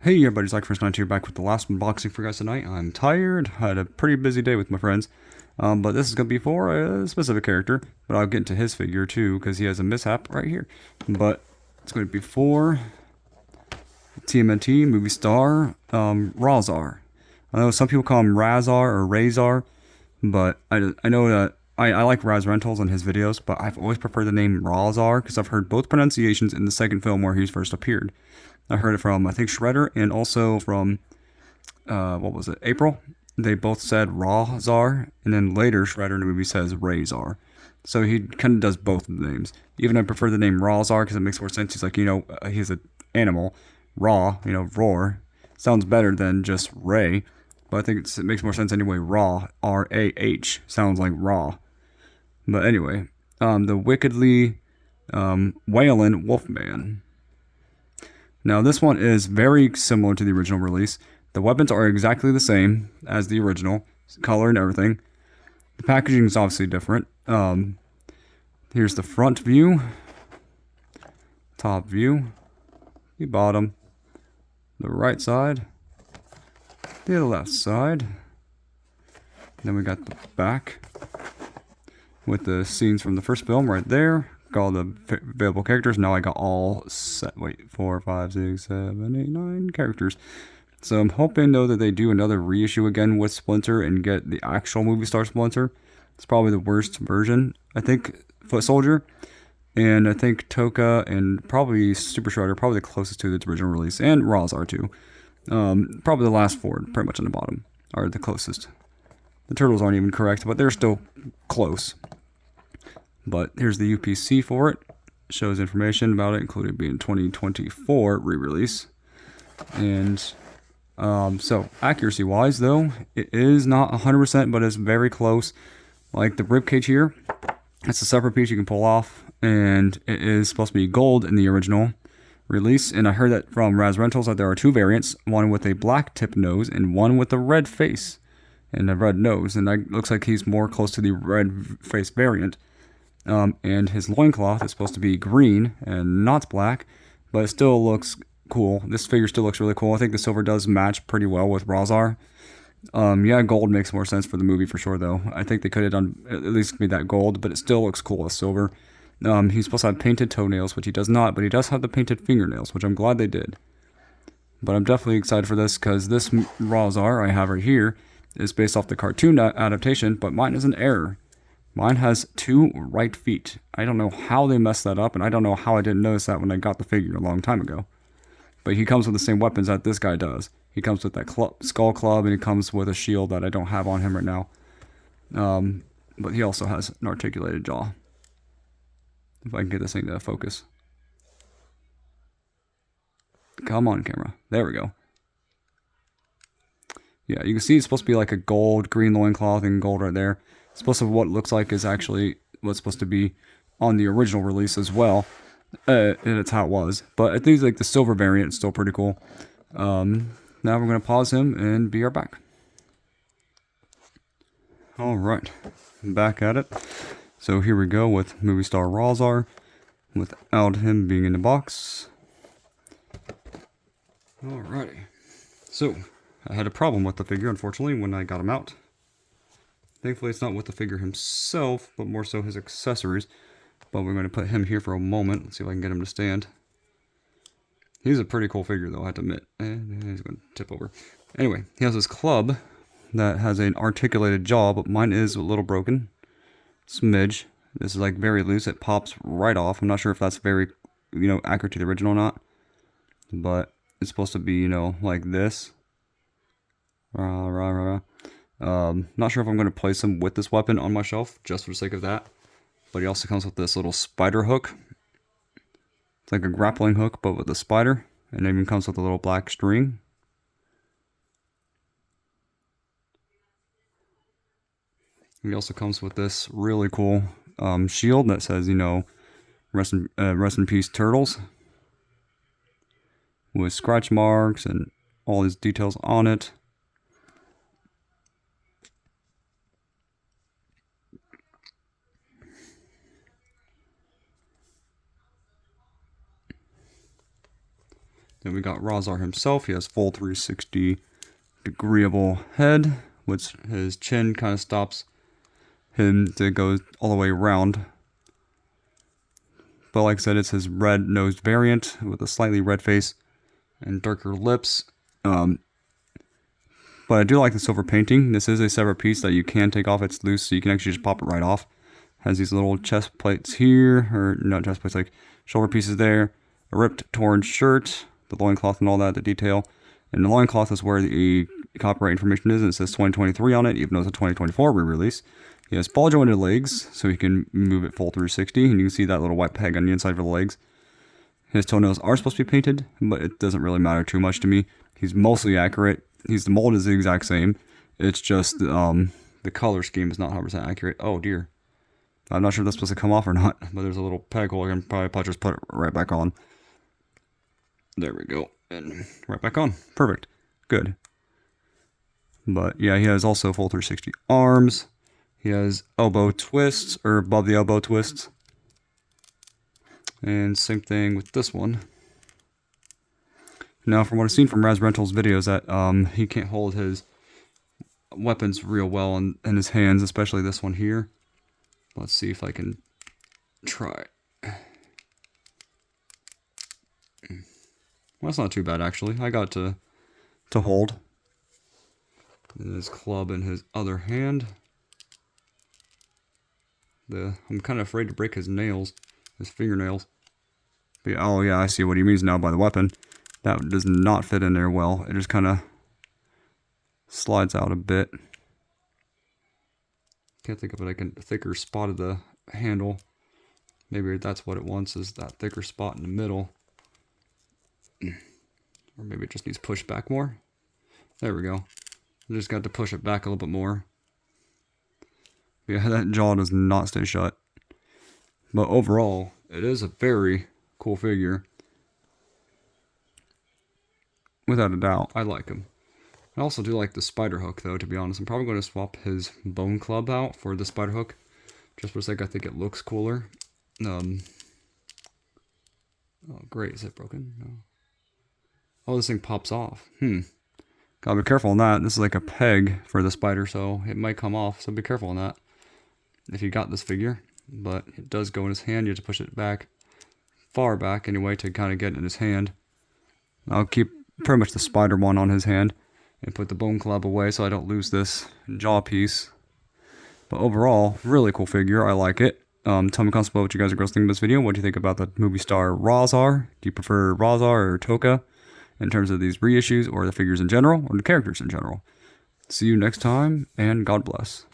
Hey everybody, it's First Night here back with the last unboxing for you guys tonight. I'm tired, had a pretty busy day with my friends, but this is going to be for a specific character, but I'll get into his figure too, because he has a mishap right here. But it's going to be for TMNT Movie Star Rahzar. I know some people call him Rahzar or Rahzar, but I know that I like Raz Rentals and his videos, but I've always preferred the name Rahzar because I've heard both pronunciations in the second film where he first appeared. I heard it from, I think, Shredder and also from, what was it, April? They both said Rahzar, and then later Shredder in the movie says Rahzar. So he kind of does both of the names. Even I prefer the name Rahzar because it makes more sense. He's like, he's an animal. Raw, roar. Sounds better than just Ray. But I think it makes more sense anyway. Raw, R-A-H, sounds like raw. But anyway, the wickedly wailing Wolfman. Now this one is very similar to the original release. The weapons are exactly the same as the original, color and everything. The packaging is obviously different. Here's the front view, top view, the bottom, the right side, the left side. Then we got the back with the scenes from the first film right there. Got all the available characters. Now I got all set. Wait, 4, 5, 6, 7, 8, 9 characters. So I'm hoping though that they do another reissue again with Splinter and get the actual movie star Splinter. It's probably the worst version. I think Foot Soldier and I think Toka and probably Super Shredder, probably the closest to its original release, and Rahzar too. Probably the last four, pretty much on the bottom, are the closest. The turtles aren't even correct, but they're still close. But here's the UPC for it. Shows information about it, including being 2024 re-release. And so accuracy-wise, though, it is not 100%, but it's very close. Like the ribcage here, it's a separate piece you can pull off, and it is supposed to be gold in the original release. And I heard that from Raz Rentals that there are two variants, one with a black tip nose and one with a red face and a red nose. And that looks like he's more close to the red face variant. And his loincloth is supposed to be green and not black, but it still looks cool. This figure still looks really cool. I think the silver does match pretty well with Rahzar. Yeah, gold makes more sense for the movie for sure, though. I think they could have done at least made that gold, but it still looks cool as silver. He's supposed to have painted toenails, which he does not, but he does have the painted fingernails, which I'm glad they did. But I'm definitely excited for this because this Rahzar I have right here is based off the cartoon adaptation, but mine is an error. Mine has 2 right feet. I don't know how they messed that up, and I don't know how I didn't notice that when I got the figure a long time ago. But he comes with the same weapons that this guy does. He comes with that skull club, and he comes with a shield that I don't have on him right now. But he also has an articulated jaw. If I can get this thing to focus. Come on, camera. There we go. Yeah, you can see it's supposed to be like a gold, green loincloth and gold right there. It's supposed to what it looks like is actually what's supposed to be on the original release as well. And it's how it was. But I think like the silver variant is still pretty cool. Now we're going to pause him and be right back. Alright, back at it. So here we go with Movie Star Rahzar without him being in the box. Alrighty. So, I had a problem with the figure, unfortunately, when I got him out. Thankfully, it's not with the figure himself, but more so his accessories. But we're going to put him here for a moment. Let's see if I can get him to stand. He's a pretty cool figure, though, I have to admit. And he's going to tip over. Anyway, he has this club that has an articulated jaw, but mine is a little broken. Smidge. This is like very loose. It pops right off. I'm not sure if that's very, accurate to the original or not. But it's supposed to be, like this. Not sure if I'm going to place him with this weapon on my shelf, just for the sake of that. But he also comes with this little spider hook. It's like a grappling hook, but with a spider. And it even comes with a little black string. He also comes with this really cool shield that says, rest in peace, turtles. With scratch marks and all these details on it. Then we got Rahzar himself. He has full 360 degreeable head, which his chin kind of stops him to go all the way around. But like I said, it's his red-nosed variant with a slightly red face and darker lips. But I do like the silver painting. This is a separate piece that you can take off. It's loose, so you can actually just pop it right off. Has these little chest plates here, or not chest plates, like shoulder pieces there. A ripped, torn shirt, the loincloth and all that, the detail. And the loincloth is where the copyright information is, and it says 2023 on it, even though it's a 2024 re-release. He has ball jointed legs, so he can move it full 360, and you can see that little white peg on the inside of the legs. His toenails are supposed to be painted, but it doesn't really matter too much to me. He's mostly accurate. The mold is the exact same. It's just the color scheme is not 100% accurate. Oh dear. I'm not sure if that's supposed to come off or not, but there's a little peg hole. I can probably just put it right back on. There we go. And right back on. Perfect. Good. But yeah, he has also full 360 arms. He has elbow twists, or above the elbow twists. And same thing with this one. Now, from what I've seen from Raz Rental's videos, that he can't hold his weapons real well in his hands, especially this one here. Let's see if I can try. Well, that's not too bad, actually. I got to hold. And his club in his other hand. I'm kind of afraid to break his nails, his fingernails. But, oh yeah, I see what he means now by the weapon. That does not fit in there well. It just kind of slides out a bit. Can't think of it like a thicker spot of the handle. Maybe that's what it wants, is that thicker spot in the middle. Or maybe it just needs pushed back more. There we go. I just got to push it back a little bit more. Yeah, that jaw does not stay shut. But overall, it is a very cool figure. Without a doubt, I like him. I also do like the spider hook, though, to be honest. I'm probably going to swap his bone club out for the spider hook. Just for a sec, I think it looks cooler. Oh, great. Is it broken? No. Oh, this thing pops off. Gotta be careful on that. This is like a peg for the spider, so it might come off. So be careful on that if you got this figure. But it does go in his hand. You have to push it back, far back anyway, to kind of get it in his hand. I'll keep pretty much the spider one on his hand and put the bone club away so I don't lose this jaw piece. But overall, really cool figure. I like it. Tell me in the comments below what you guys are girls think of this video. What do you think about the movie star Rahzar? Do you prefer Rahzar or Toka in terms of these reissues, or the figures in general, or the characters in general? See you next time, and God bless.